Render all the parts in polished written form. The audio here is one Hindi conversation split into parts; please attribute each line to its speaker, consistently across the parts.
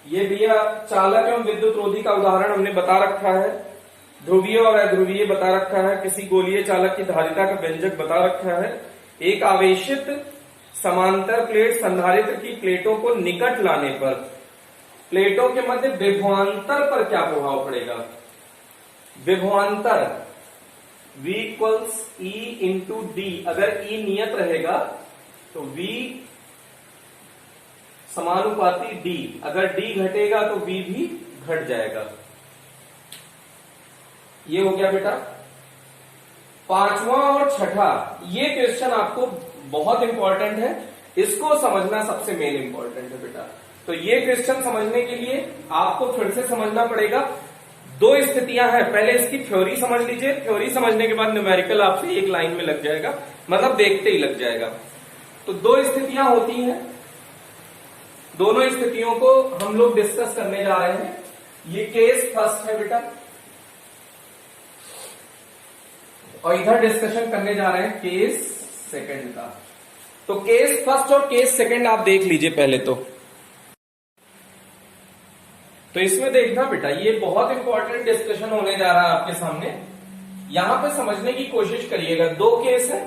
Speaker 1: ये भैया चालक एवं विद्युत रोधी का उदाहरण हमने बता रखा है, ध्रुवीय और अध्रुवीय बता रखा है, किसी गोलीय चालक की धारिता का व्यंजक बता रखा है। एक आवेशित समांतर प्लेट संधारित्र की प्लेटों को निकट लाने पर प्लेटों के मध्य विभवांतर पर क्या प्रभाव पड़ेगा। विभवांतर V equals E into D, अगर E नियत रहेगा तो V समानुपाती D, अगर D घटेगा तो V भी घट जाएगा। ये हो गया बेटा। पांचवा और छठा, ये क्वेश्चन आपको बहुत इंपॉर्टेंट है, इसको समझना सबसे मेन इंपॉर्टेंट है बेटा। तो ये क्वेश्चन समझने के लिए आपको फिर से समझना पड़ेगा। दो स्थितियां हैं, पहले इसकी थ्योरी समझ लीजिए, थ्योरी समझने के बाद न्यूमेरिकल आपसे एक लाइन में लग जाएगा, मतलब देखते ही लग जाएगा। तो दो स्थितियां होती हैं, दोनों स्थितियों को हम लोग डिस्कस करने जा रहे हैं। ये केस फर्स्ट है बेटा, और इधर डिस्कशन करने जा रहे हैं केस सेकंड का। तो केस फर्स्ट और केस सेकंड आप देख लीजिए पहले तो इसमें देखना बेटा, ये बहुत इंपॉर्टेंट डिस्कशन होने जा रहा है आपके सामने। यहां पे समझने की कोशिश करिएगा। दो केस है,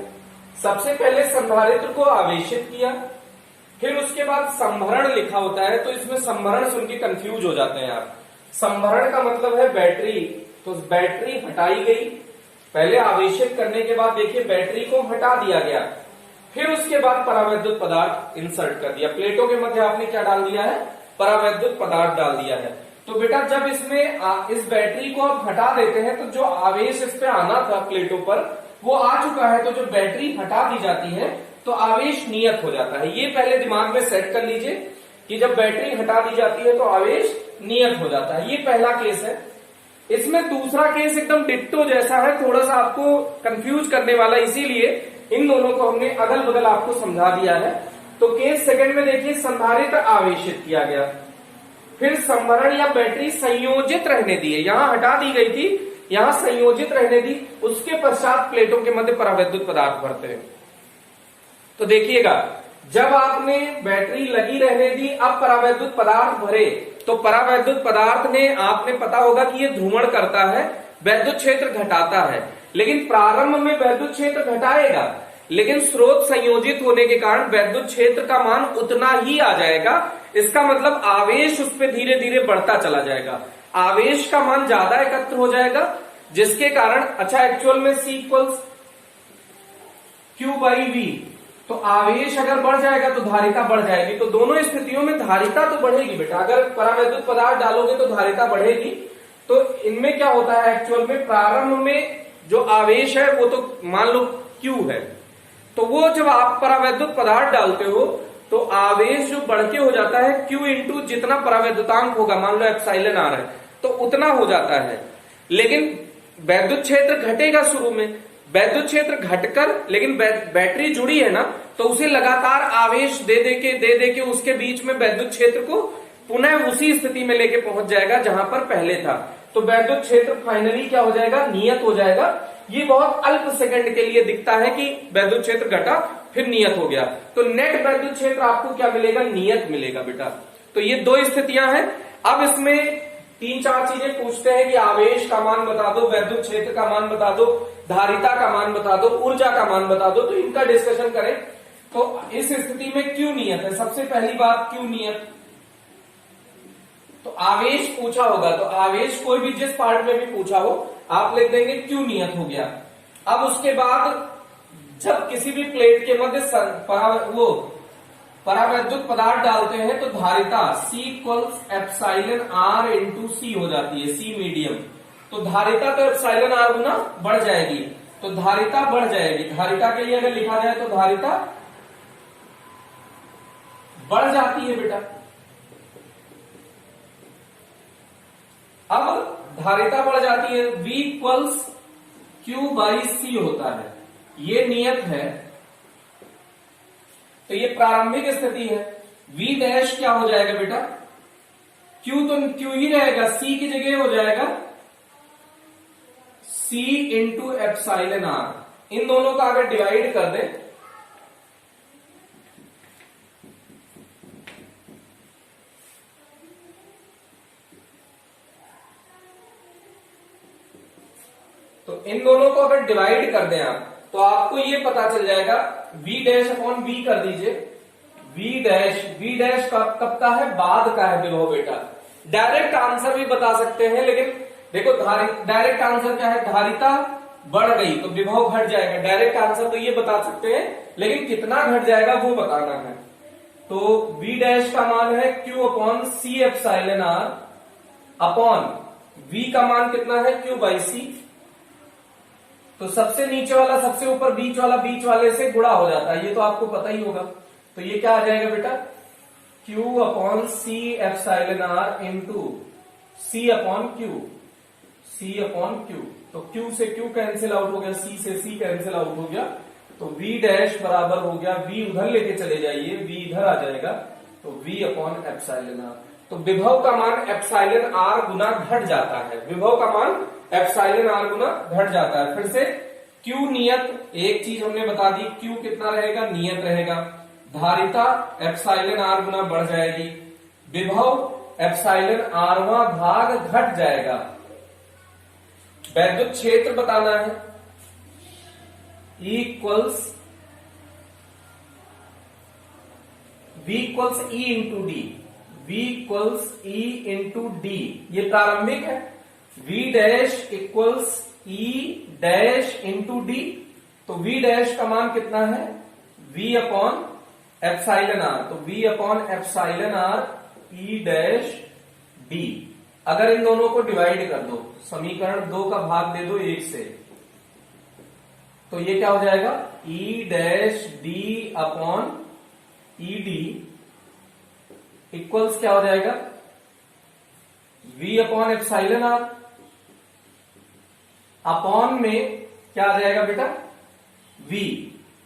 Speaker 1: सबसे पहले संधारित्र को आवेशित किया, फिर उसके बाद संभरण लिखा होता है, तो इसमें संभरण सुन के कंफ्यूज हो जाते हैं आप। संभरण का मतलब है बैटरी, तो बैटरी हटाई गई, पहले आवेशित करने के बाद देखिए बैटरी को हटा दिया गया, फिर उसके बाद परावैद्युत पदार्थ इंसर्ट कर दिया। प्लेटों के मध्य आपने क्या डाल दिया है, परावैद्युत पदार्थ डाल दिया है। तो बेटा जब इसमें इस बैटरी को आप हटा देते हैं तो जो आवेश इस पे आना था प्लेटों पर वो आ चुका है, तो जो बैटरी हटा दी जाती है तो आवेश नियत हो जाता है। ये पहले दिमाग में सेट कर लीजिए कि जब बैटरी हटा दी जाती है तो आवेश नियत हो जाता है। ये पहला केस है। इसमें दूसरा केस एकदम डिट्टो जैसा है, थोड़ा सा आपको कंफ्यूज करने वाला, इसीलिए इन दोनों को हमने अगल बगल आपको समझा दिया है। तो केस सेकंड में देखिए संधारित्र आवेशित किया गया, फिर संभरण या बैटरी संयोजित रहने दी है, यहां हटा दी गई थी, यहां संयोजित रहने दी, उसके पश्चात प्लेटों के मध्य परावैद्युत पदार्थ भरते हैं। तो देखिएगा, जब आपने बैटरी लगी रहने दी, अब परावैद्युत पदार्थ भरे, तो परावैद्युत पदार्थ ने, आपने पता होगा कि ये ध्रुवण करता है, वैद्युत क्षेत्र घटाता है, लेकिन प्रारंभ में वैद्युत क्षेत्र घटाएगा, लेकिन स्रोत संयोजित होने के कारण वैद्युत क्षेत्र का मान उतना ही आ जाएगा। इसका मतलब आवेश उस पर धीरे धीरे बढ़ता चला जाएगा, आवेश का मान ज्यादा एकत्र हो जाएगा, जिसके कारण अच्छा एक्चुअल में C equals Q by V, तो आवेश अगर बढ़ जाएगा तो धारिता बढ़ जाएगी। तो दोनों स्थितियों में धारिता तो बढ़ेगी बेटा, अगर परावैद्युत पदार्थ डालोगे तो धारिता बढ़ेगी। तो इनमें क्या होता है एक्चुअल में, प्रारंभ में जो आवेश है वो तो मान लो Q है, तो वो जब आप परावैद्युत पदार्थ डालते हो तो आवेश जो बढ़ के हो जाता है Q इंटू जितना परावैद्युतांक होगा, मान लो एप्सिलॉन आ रहा है तो उतना हो जाता है। लेकिन वैद्युत क्षेत्र घटेगा शुरू में, वैद्युत क्षेत्र घटकर, लेकिन बैटरी जुड़ी है ना, तो उसे लगातार आवेश दे दे के उसके बीच में वैद्युत क्षेत्र को पुनः उसी स्थिति में लेके पहुंच जाएगा जहां पर पहले था। तो वैद्युत क्षेत्र फाइनली क्या हो जाएगा, नियत हो जाएगा। ये बहुत अल्प सेकंड के लिए दिखता है कि वैद्युत क्षेत्र घटा फिर नियत हो गया, तो नेट वैद्युत क्षेत्र आपको क्या मिलेगा, नियत मिलेगा बेटा। तो ये दो स्थितियां हैं। अब इसमें तीन चार चीजें पूछते हैं कि आवेश का मान बता दो, वैद्युत क्षेत्र का मान बता दो, धारिता का मान बता दो, ऊर्जा का मान बता दो, तो इनका डिस्कशन करें। तो इस स्थिति में क्यों नियत है, सबसे पहली बात क्यों नियत, तो आवेश पूछा होगा, तो आवेश कोई भी जिस पार्ट में भी पूछा हो आप लिख देंगे क्यों नियत हो गया। अब उसके बाद जब किसी भी प्लेट के मध्य वो परावैद्युत पदार्थ डालते हैं तो धारिता C equals epsilon R into C हो जाती है, C मीडियम। तो धारिता तो एप्सिलॉन R गुना बढ़ जाएगी, तो धारिता बढ़ जाएगी। धारिता के लिए अगर लिखा जाए तो धारिता बढ़ जाती है बेटा। अब धारिता बढ़ जाती है, V equals Q by C होता है, ये नियत है। तो ये प्रारंभिक स्थिति है। V डैश क्या हो जाएगा बेटा, Q तो Q ही रहेगा, C की जगह हो जाएगा C इंटू एप्सिलॉन R। इन दोनों का अगर डिवाइड कर दें तो इन दोनों को अगर डिवाइड कर दें आप तो आपको ये पता चल जाएगा v डैश अपॉन v कर दीजिए। v डैश कब का है, बाद का है विभव बेटा। डायरेक्ट आंसर भी बता सकते हैं, लेकिन देखो डायरेक्ट आंसर क्या है, धारिता बढ़ गई तो विभव घट जाएगा। डायरेक्ट आंसर तो ये बता सकते हैं, लेकिन कितना घट जाएगा वो बताना है। तो v डैश का मान है q अपॉन सी एप्सिलॉन r अपॉन v का मान कितना है q बाई सी। तो सबसे नीचे वाला सबसे ऊपर बीच वाले से गुणा हो जाता है, ये तो आपको पता ही होगा। तो ये क्या आ जाएगा बेटा, q अपॉन सी एप्सिलॉन r इंटू सी अपॉन क्यू। तो q से q कैंसिल आउट हो गया, c से c कैंसिल आउट हो गया। तो v डैश बराबर हो गया, v उधर लेके चले जाइए, v इधर आ जाएगा, तो v अपॉन एप्सिलॉन r। तो विभव का मान एप्सिलॉन r गुना घट जाता है, विभव का मान एप्सिलॉन r गुना घट जाता है। फिर से q नियत, एक चीज हमने बता दी, q कितना रहेगा, नियत रहेगा। धारिता एप्सिलॉन r गुना बढ़ जाएगी, विभव एप्सिलॉन rवां भाग घट जाएगा। वैद्युत क्षेत्र बताना है, equals v equals E into D, v equals E into D, ये प्रारंभिक है। v डैश इक्वल्स ई डैश इंटू डी, तो v डैश का मान कितना है, v अपॉन एप्सिलॉन r। तो v अपॉन एप्सिलॉन r ई डैश डी। अगर इन दोनों को डिवाइड कर दो, समीकरण 2 का भाग दे दो 1 से, तो ये क्या हो जाएगा, ई dash D upon E D equals क्या हो जाएगा, v upon epsilon r upon में क्या आ जाएगा बेटा, v।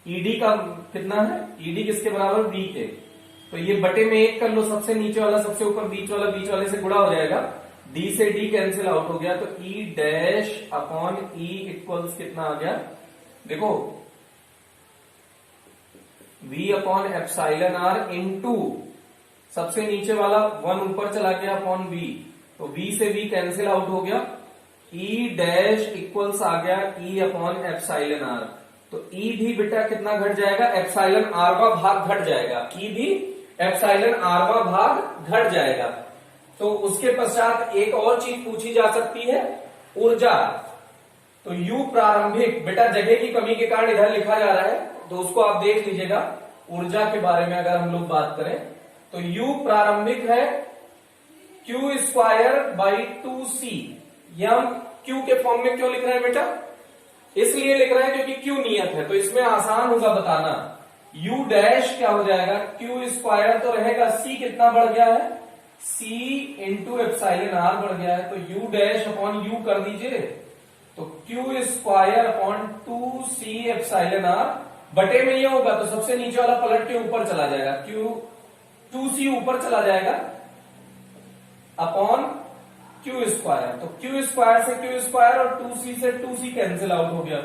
Speaker 1: ईडी का कितना है, ईडी किसके बराबर, v के। तो ये बटे में 1 कर लो, सबसे नीचे वाला सबसे ऊपर बीच वाले से गुणा हो जाएगा, d से d कैंसिल आउट हो गया। तो e dash upon e equals कितना आ गया, देखो v upon epsilon r into सबसे नीचे वाला 1 ऊपर चला गया अपॉन v, तो v से v कैंसिल आउट हो गया, e डैश इक्वल्स आ गया e अपॉन एप्सिलॉन r। तो e भी बेटा कितना घट जाएगा, एप्सिलॉन rवां भाग घट जाएगा, e भी एप्सिलॉन rवां भाग घट जाएगा। तो उसके पश्चात एक और चीज पूछी जा सकती है, ऊर्जा। तो U प्रारंभिक, बेटा जगह की कमी के कारण इधर लिखा जा रहा है, तो उसको आप देख लीजिएगा। ऊर्जा के बारे में अगर हम लोग बात करें तो U प्रारंभिक है Q स्क्वायर बाई 2C। ये हम Q के फॉर्म में क्यों लिख रहे हैं बेटा, इसलिए लिख रहे हैं क्योंकि Q नियत है, तो इसमें आसान होगा बताना। U डैश क्या हो जाएगा, Q स्क्वायर तो रहेगा, C कितना बढ़ गया है, C इंटू एप्सिलॉन r बढ़ गया है, तो U डैश अपॉन U कर दीजिए, तो Q square upon 2C epsilon r बटे में ये होगा, तो सबसे नीचे वाला पलट के ऊपर चला जाएगा, Q 2C ऊपर चला जाएगा अपॉन Q स्क्वायर। तो Q स्क्वायर से Q स्क्वायर और 2C से 2C कैंसिल आउट हो गया,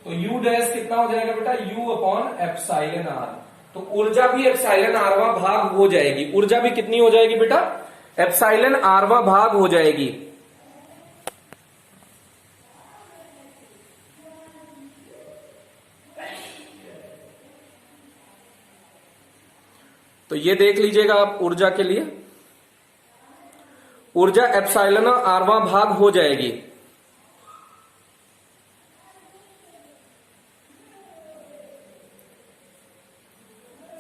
Speaker 1: तो U डैश कितना हो जाएगा बेटा, U अपॉन एप्सिलॉन r। तो ऊर्जा भी एप्सिलॉन rवां भाग हो जाएगी, ऊर्जा भी कितनी हो जाएगी बेटा, एप्सिलॉन rवां भाग हो जाएगी। तो ये देख लीजिएगा आप, ऊर्जा के लिए ऊर्जा एप्सिलॉन rवां भाग हो जाएगी।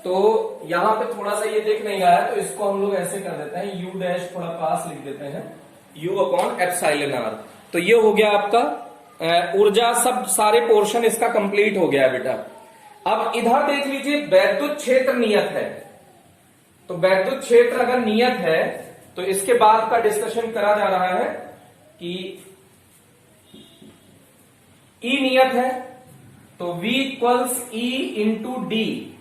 Speaker 1: तो यहां पे थोड़ा सा ये देख नहीं आया, तो इसको हम लोग ऐसे कर देते हैं, U डैश थोड़ा पास लिख देते हैं, U अपॉन एप्सिलॉन r। तो ये हो गया आपका ऊर्जा, सब सारे पोर्शन इसका कंप्लीट हो गया बेटा। अब इधर देख लीजिए, वैद्युत क्षेत्र नियत है, तो वैद्युत क्षेत्र अगर नियत है तो इसके बाद का डिस्कशन करा जा रहा है कि E नियत है तो V equals E into D.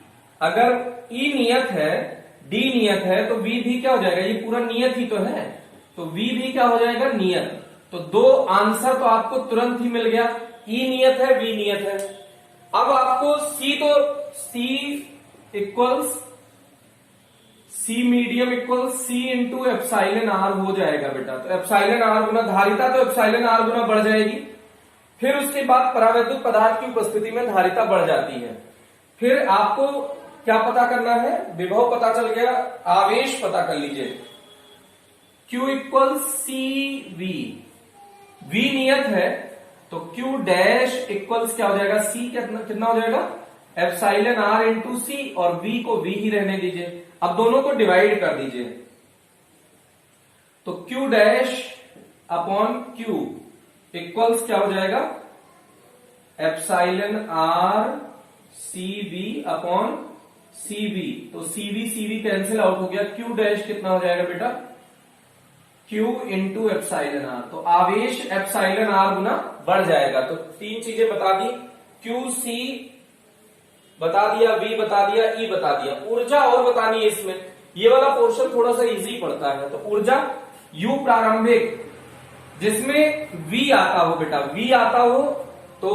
Speaker 1: अगर E नियत है, D नियत है, तो V भी क्या हो जाएगा, ये पूरा नियत ही तो है, तो V भी क्या हो जाएगा, नियत। तो दो आंसर तो आपको तुरंत ही मिल गया, E नियत है, V नियत है। अब आपको C equals C medium equal C into epsilon r हो जाएगा बेटा। तो एप्सिलॉन r गुना धारिता, तो एप्सिलॉन r गुना बढ़ जाएगी, फिर उसके बाद परावैद्युत पदार्थ की उपस्थिति में धारिता बढ़ जाती है। फिर आपको क्या पता करना है, विभव पता चल गया, आवेश पता कर लीजिए। Q इक्वल CV, V नियत है तो Q डैश इक्वल्स क्या हो जाएगा, C कितना हो जाएगा, एप्सिलॉन R इंटू C, और V को V ही रहने दीजिए। अब दोनों को डिवाइड कर दीजिए तो Q dash upon Q equals क्या हो जाएगा, epsilon R CV upon CV। तो CV कैंसिल आउट हो गया, Q डैश कितना हो जाएगा बेटा, Q इंटू एप्सिलॉन R। तो आवेश एप्सिलॉन R गुना बढ़ जाएगा। तो तीन चीजें बता दी, QC बता दिया, V बता दिया, E बता दिया। ऊर्जा और बतानी है इसमें, ये वाला पोर्शन थोड़ा सा इजी पड़ता है। तो ऊर्जा U प्रारंभिक जिसमें V आता हो बेटा, V आता हो तो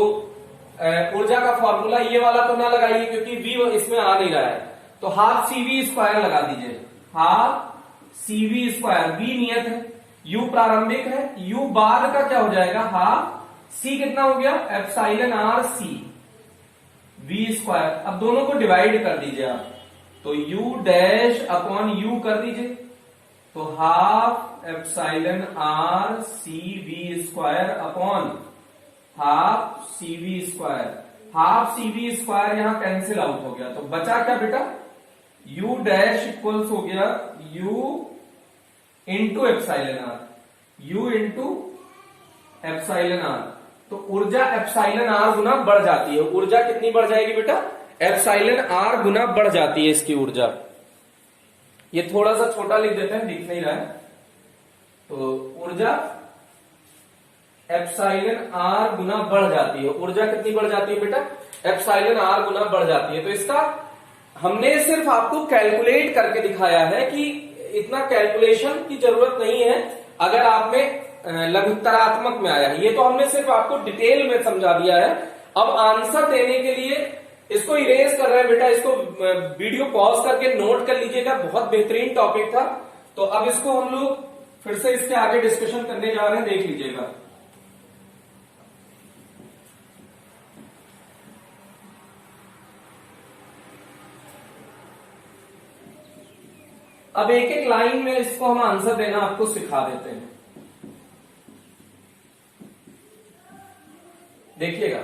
Speaker 1: ऊर्जा का फॉर्मूला ये वाला तो ना लगाइए क्योंकि V इसमें आ नहीं रहा है, तो हाफ CV स्क्वायर लगा दीजिए, हाफ CV स्क्वायर। V नियत है, U प्रारंभिक है, U बाद का क्या हो जाएगा, हाफ C कितना हो गया, epsilon R C V square. अब दोनों को डिवाइड कर दीजिए आप, तो U डैश अपॉन U कर दीजिए, तो half epsilon R C V square upon half CV square. Half CV square यहां कैंसिल आउट हो गया, तो बचा क्या बेटा, U डैश इक्वल्स हो गया U into epsilon R, U into epsilon R। तो ऊर्जा एप्सिलॉन R गुना बढ़ जाती है। ऊर्जा कितनी बढ़ जाएगी बेटा, एप्सिलॉन R गुना बढ़ जाती है इसकी ऊर्जा। ये थोड़ा सा छोटा लिख देते हैं, दिख नहीं रहा है। तो ऊर्जा एप्सिलॉन R गुना बढ़ जाती है। ऊर्जा कितनी बढ़ जाती है बेटा, एप्सिलॉन R गुना बढ़ जाती है। तो इसका हमने सिर्फ आपको कैलकुलेट करके दिखाया है कि इतना कैलकुलेशन की जरूरत नहीं है अगर आप में लघुत्तरात्मक में आया है। ये तो हमने सिर्फ आपको डिटेल में समझा दिया है। अब आंसर देने के लिए इसको इरेज कर रहे हैं बेटा, इसको वीडियो पॉज करके नोट कर लीजिएगा, बहुत बेहतरीन टॉपिक था। तो अब इसको हम लोग फिर से इसके आगे डिस्कशन करने जा रहे हैं, देख लीजिएगा। अब एक एक लाइन में इसको हम आंसर देना आपको सिखा देते हैं, देखिएगा।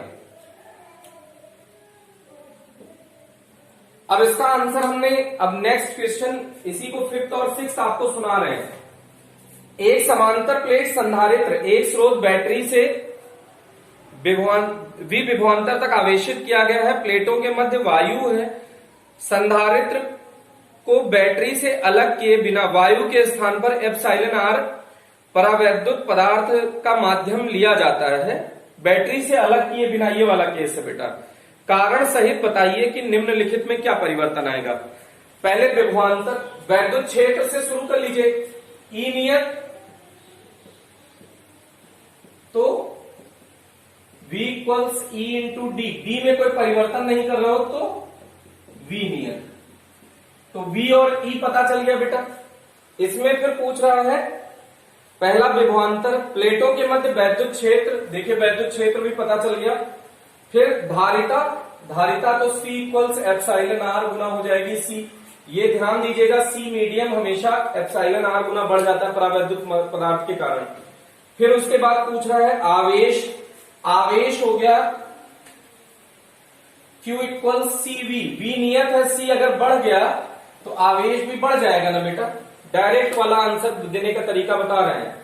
Speaker 1: अब इसका आंसर हमने, अब नेक्स्ट क्वेश्चन इसी को फिफ्थ और सिक्स्थ आपको सुना रहे हैं। एक समांतर प्लेट संधारित्र एक स्रोत बैटरी से विभवांतर तक आवेशित किया गया है। प्लेटों के मध्य वायु है। संधारित्र को बैटरी से अलग किए बिना वायु के स्थान पर एप्सिलॉन R परावैद्युत पदार्थ का माध्यम लिया जाता है। बैटरी से अलग किए बिना, ये वाला केस है बेटा। कारण सहित बताइए कि निम्नलिखित में क्या परिवर्तन आएगा। पहले विभवांतर वैद्युत क्षेत्र से शुरू कर लीजिए। ई नियत तो V equals E into D. D में कोई परिवर्तन नहीं कर रहे हो तो V नियत। तो V और E पता चल गया बेटा। इसमें फिर पूछ रहा है पहला विभवांतर, प्लेटों के मध्य वैद्युत क्षेत्र, देखिए वैद्युत क्षेत्र भी पता चल गया। फिर धारिता, धारिता तो C इक्वल्स एप्सिलॉन R गुना हो जाएगी C। ये ध्यान दीजिएगा, C मीडियम हमेशा एप्सिलॉन R गुना बढ़ जाता है परावैद्युत पदार्थ के कारण। फिर उसके बाद पूछ रहा है आवेश। आवेश हो गया Q इक्वल CV। V नियत है, C अगर बढ़ गया तो आवेश भी बढ़ जाएगा ना बेटा। डायरेक्ट वाला आंसर देने का तरीका बता रहे हैं।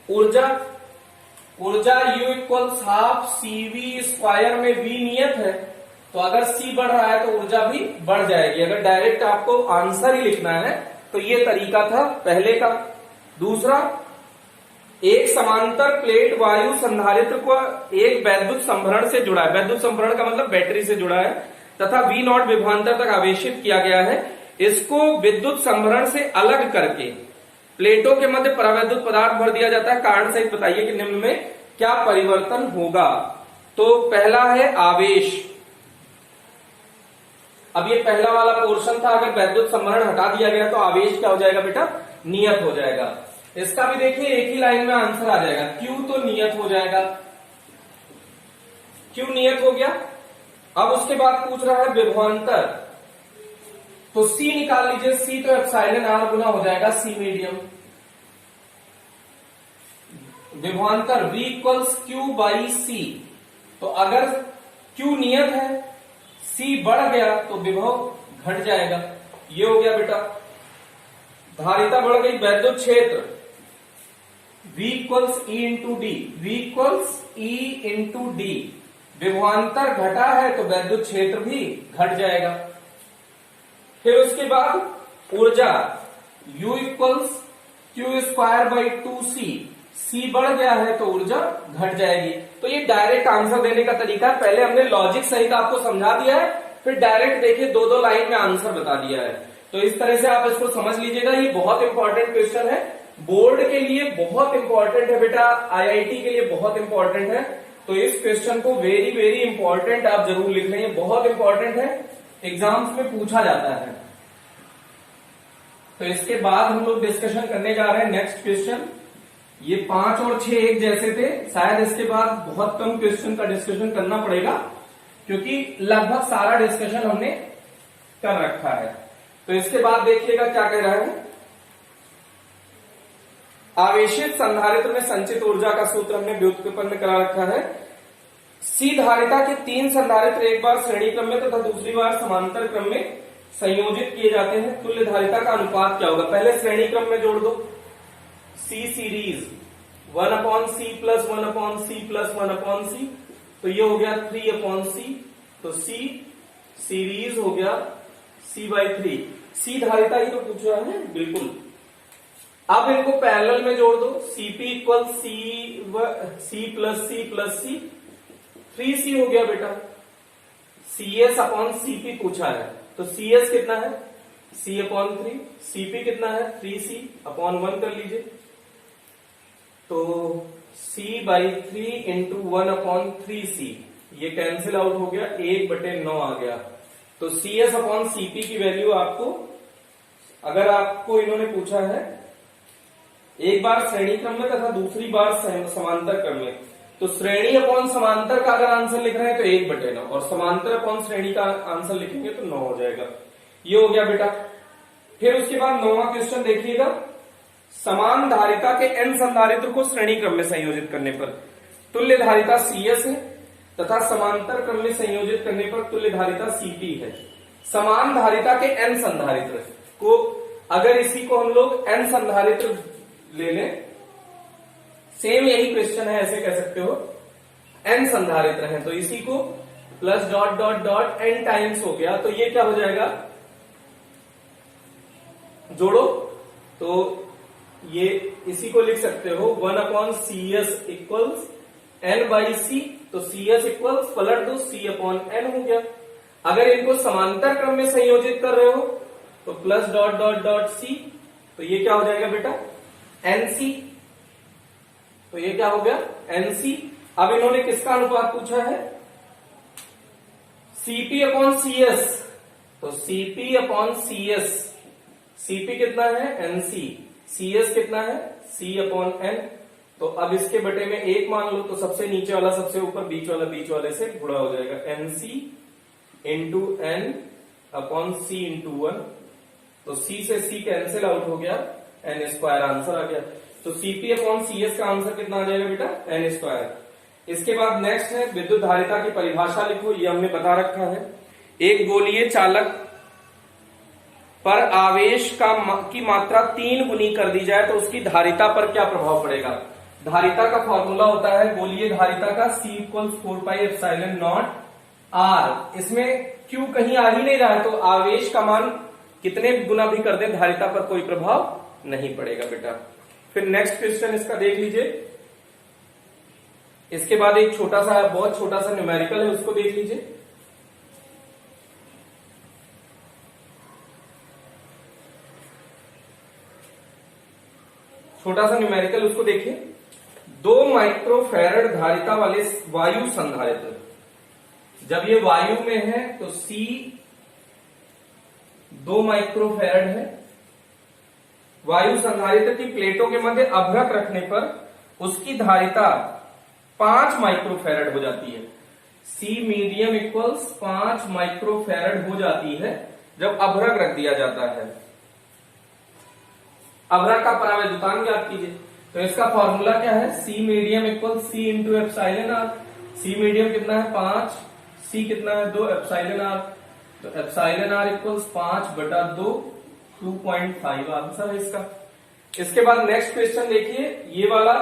Speaker 1: ऊर्जा, ऊर्जा U equals half CV square में V नियत है, तो अगर C बढ़ रहा है तो ऊर्जा भी बढ़ जाएगी। अगर डायरेक्ट आपको आंसर ही लिखना है तो ये तरीका था पहले का। दूसरा, एक समांतर प्लेट वायु संधारित्र को एक वैद्युत संभरण से जुड़ा है। वैद्युत संभरण का मतलब बैटरी से जुड़ा है तथा V0 विभवांतर तक आवेशित किया गया है। इसको विद्युत संभरण से अलग करके प्लेटों के मध्य परावैद्युत पदार्थ भर दिया जाता है। कारण सहित बताइए कि निम्न में क्या परिवर्तन होगा। तो पहला है आवेश। अब ये पहला वाला पोर्शन था, अगर वैद्युत संभरण हटा दिया गया तो आवेश क्या हो जाएगा बेटा, नियत हो जाएगा। इसका भी देखिए एक ही लाइन में आंसर आ जाएगा। Q तो नियत हो जाएगा, Q नियत हो गया। अब उसके बाद पूछ रहा है विभवांतर, तो C निकाल लीजिए। C तो एप्सिलॉन R गुना हो जाएगा C मीडियम। विभवांतर V equals Q by C, तो अगर Q नियत है, C बढ़ गया तो विभव घट जाएगा। ये हो गया बेटा। धारिता बढ़ गई, वैद्युत क्षेत्र V equals E into D, V equals E into D. विभवांतर घटा है तो वैद्युत क्षेत्र भी घट जाएगा। फिर उसके बाद ऊर्जा U equals Q square by 2C, C बढ़ गया है तो ऊर्जा घट जाएगी। तो ये डायरेक्ट आंसर देने का तरीका है। पहले हमने लॉजिक सहित आपको समझा दिया है, फिर डायरेक्ट देखिए दो दो लाइन में आंसर बता दिया है। तो इस तरह से आप इसको समझ लीजिएगा। ये बहुत इंपॉर्टेंट क्वेश्चन है, बोर्ड के लिए बहुत इंपॉर्टेंट है बेटा, आईआईटी के लिए बहुत इंपॉर्टेंट है। तो इस क्वेश्चन को वेरी वेरी इंपॉर्टेंट आप जरूर लिख लें, ये बहुत इंपॉर्टेंट है, एग्जाम्स में पूछा जाता है। तो इसके बाद हम लोग डिस्कशन करने जा रहे हैं नेक्स्ट क्वेश्चन। ये 5 और 6 एक जैसे थे, शायद इसके बाद बहुत कम क्वेश्चन का डिस्कशन करना पड़ेगा, क्योंकि लगभग सारा डिस्कशन हमने कर रखा है। तो इसके बाद देखिएगा क्या कह रहा है। आवेशित संधारित्र में संचित ऊर्जा का सूत्र हमने व्युत्पन्न करा रखा है। सी धारिता के 3 संधारित्र एक बार श्रेणी क्रम में तथा दूसरी बार समांतर क्रम में संयोजित किए जाते हैं। तुल्य धारिता का अनुपात क्या होगा? पहले श्रेणी क्रम में जोड़ दो। सी series 1/C plus 1/C plus 1/C, तो ये हो गया 3/C। तो सी सीरीज हो गया C/3। सी धारिता ही तो पूछ रहा है, बिल्कुल। अब इनको पैरेलल में जोड़ दो। Cp equal C plus C plus C, 3C हो गया बेटा। CS अपॉन Cp पूछा है, तो CS कितना है? C/3। Cp कितना है? 3C/1 कर लीजिए। तो C/3 इंटू 1/3C, ये कैंसिल आउट हो गया, 1/9 आ गया। तो CS अपॉन Cp की वैल्यू आपको, अगर आपको इन्होंने पूछा है एक बार श्रेणी क्रम में तथा दूसरी बार समांतर क्रम में, तो श्रेणी अपॉन समांतर का अगर आंसर लिख रहे हैं तो 1/9, और समांतर अपॉन श्रेणी का आंसर लिखेंगे तो 9 हो जाएगा। ये हो गया बेटा। फिर उसके बाद 9वां क्वेश्चन देखिएगा। समान धारिता के n संधारित्र को श्रेणी क्रम में संयोजित करने पर तुल्य धारिता CS है तथा समांतर क्रम में संयोजित करने पर तुल्य धारिता Cp है। समान धारिता के n संधारित्र को, अगर इसी को हम लोग n संधारित्र ले लें, सेम यही क्वेश्चन है, ऐसे कह सकते हो, n संधारित्र है, तो इसी को plus dot dot dot n times हो गया, तो ये क्या हो जाएगा? जोड़ो तो ये इसी को लिख सकते हो 1/CS इक्वल्स n/C, तो CS इक्वल्स पलट दो C/n हो गया। अगर इनको समांतर क्रम में संयोजित कर रहे हो तो plus dot dot dot C, तो ये क्या हो जाएगा बेटा? NC। तो ये क्या हो गया? NC। अब इन्होंने किसका अनुपात पूछा है? Cp/CS, तो Cp/CS, Cp कितना है? NC, CS कितना है? C/n। तो अब इसके बटे में 1 मान लो, तो सबसे नीचे वाला सबसे ऊपर, बीच वाला बीच वाले से गुणा हो जाएगा। NC इंटू n/C इंटू 1, तो C से C कैंसिल आउट हो गया, n² आंसर आ गया। तो Cp/CS का आंसर कितना आ जाएगा बेटा? n²। इसके बाद नेक्स्ट है विद्युत धारिता की परिभाषा लिखो, ये हमने बता रखा है। एक गोलीय चालक पर आवेश की मात्रा 3 गुनी कर दी जाए तो उसकी धारिता पर क्या प्रभाव पड़ेगा? धारिता का फॉर्मूला होता है गोलीय धारिता का C इक्वल्स 4πε0 R। इसमें Q कहीं आ ही नहीं रहा है, तो आवेश का मान कितने गुना भी कर दे धारिता पर कोई प्रभाव नहीं पड़ेगा बेटा। फिर नेक्स्ट क्वेश्चन इसका देख लीजिए। इसके बाद एक छोटा सा, बहुत छोटा सा न्यूमेरिकल है, उसको देख लीजिए। छोटा सा न्यूमेरिकल, उसको देखिए। 2 माइक्रोफैरड धारिता वाले वायु संधारित्र, जब ये वायु में है तो C 2 माइक्रोफैरड है। वायु संधारित्र की प्लेटों के मध्य अभ्रक रखने पर उसकी धारिता 5 माइक्रोफैरड हो जाती है। सी मीडियम इक्वल्स 5 माइक्रोफैरड हो जाती है जब अभ्रक रख दिया जाता है। अभ्रक का परावैद्युतांक ज्ञात कीजिए। तो इसका फॉर्मूला क्या है, C medium equal C into epsilon R. C medium कितना है 5, सी कितना है 2, एप्सिलॉन आर। तो एप्सिलॉन आर इक्वल्स 5/2, 2.5 आंसर है इसका। इसके बाद नेक्स्ट क्वेश्चन देखिए, ये वाला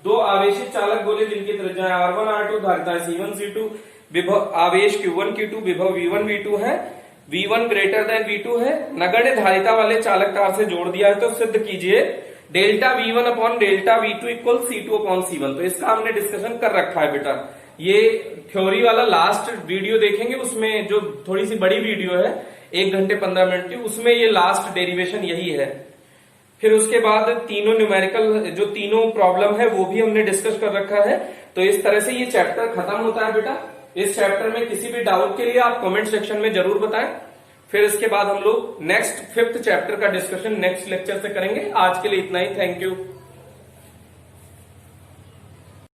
Speaker 1: दो आवेशित चालक गोले जिनकी त्रिज्या R1 R2, धारिता C1 C2, विभव आवेश Q1 Q2, विभव V1 V2 है, V1 ग्रेटर देन V2 है, नगण्य धारिता वाले चालक तार से जोड़ दिया है। तो सिद्ध कीजिए delta V1 upon delta V2 equal C2 upon C1। तो इसका हमने डिस्कशन कर रखा है बेटा। ये थ्योरी वाला लास्ट वीडियो देखेंगे, उसमें जो थोड़ी सी बड़ी वीडियो है 1 घंटे 15 मिनट की, उसमें ये लास्ट डेरिवेशन यही है। फिर उसके बाद तीनों न्यूमेरिकल जो तीनों प्रॉब्लम है वो भी हमने डिस्कस कर रखा है। तो इस तरह से ये चैप्टर खत्म होता है बेटा। इस चैप्टर में किसी भी डाउट के लिए आप कमेंट सेक्शन में जरूर बताएं। फिर इसके बाद हम लोग नेक्स्ट 5th चैप्टर का डिस्कशन नेक्स्ट लेक्चर से करेंगे। आज के लिए इतना ही, थैंक यू।